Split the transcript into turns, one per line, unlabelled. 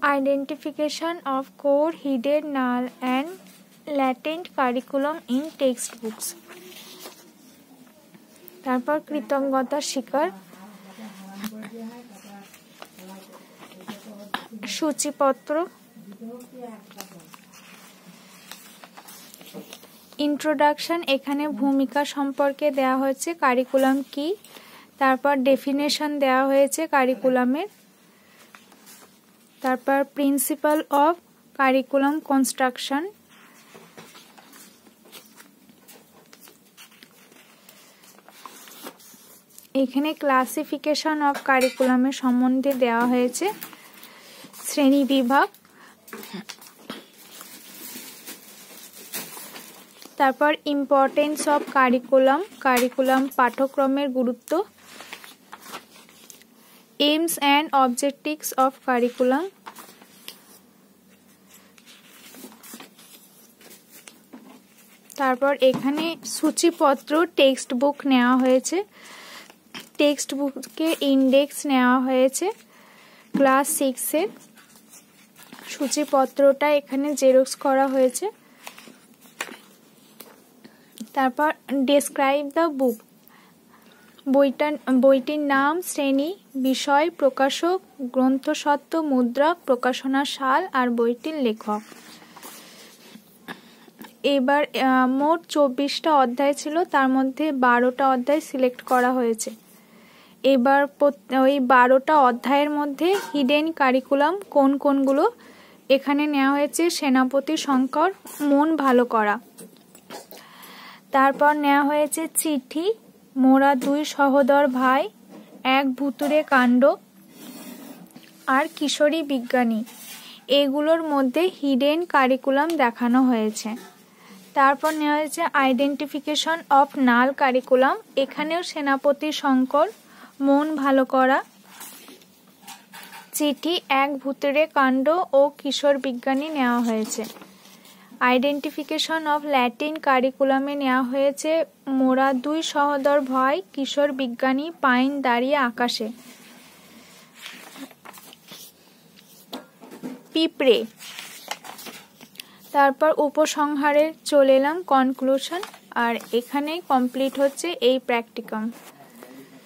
Identification of core, hidden, null and latent curriculum in textbooks. তারপর কৃতজ্ঞতা স্বীকার, সূচিপত্র, introduction, এখানে ভূমিকা সম্পর্কে দেওয়া হয়েছে কারিকুলাম কি, তারপর ডেফিনেশন দেওয়া হয়েছে কারিকুলামের, তারপর প্রিন্সিপাল অফ কারিকুলাম কনস্ট্রাকশন, এখানে ক্লাসিফিকেশন অফ কারিকুলামের সম্বন্ধে দেওয়া হয়েছে শ্রেণী বিভাগ, তারপর ইম্পর্টেন্স অফ কারিকুলাম, কারিকুলাম পাঠ্যক্রমের গুরুত্ব, AIIMS and objectives of curriculum, তারপর এখানে সূচিপত্র টেক্সট বুক নেওয়া হয়েছে, টেক্সট বুকের ইন্ডেক্স নেওয়া হয়েছে ক্লাস 6-এর, সূচিপত্রটা এখানে জেরক্স করা হয়েছে। তারপর ডেসক্রাইব দ্য বুক, বইটির নাম, শ্রেণী, বিষয়, প্রকাশক, গ্রন্থস্বত্ব, মুদ্রক, প্রকাশনার সাল আর বইটির লেখক। এবার মোট 24টা অধ্যায় ছিল, তার মধ্যে 12টা অধ্যায় সিলেক্ট করা হয়েছে। এবার ওই 12টা অধ্যায়ের মধ্যে হিডেন কারিকুলাম কোনগুলো এখানে নেওয়া হয়েছে, সেনাপতি শঙ্কর, মন ভালো করা, তারপর নেওয়া হয়েছে চিঠি, মোরা দুই সহোদর ভাই, এক ভুতুড়ে কাণ্ড আর কিশোরী বিজ্ঞানী, এগুলোর মধ্যে হিডেন কারিকুলাম দেখানো হয়েছে। তারপর নেওয়া হয়েছে আইডেন্টিফিকেশন অফ নাল কারিকুলাম, এখানেও সেনাপতি শঙ্কর, মন ভালো করা, চিঠি, এক ভুতুড়ে কাণ্ড ও কিশোর বিজ্ঞানী নেওয়া হয়েছে। আইডেন্টিফিকেশন অফ ল্যাটিন কারিকুলামে নেওয়া হয়েছে মোরা দুই সহোদর ভাই, কিশোর বিজ্ঞানী, পাইন দাঁড়িয়ে আকাশে, পিঁপড়ে। তারপর উপসংহারে চলে এলাম, কনক্লুশন, আর এখানে কমপ্লিট হচ্ছে এই প্র্যাকটিকাম।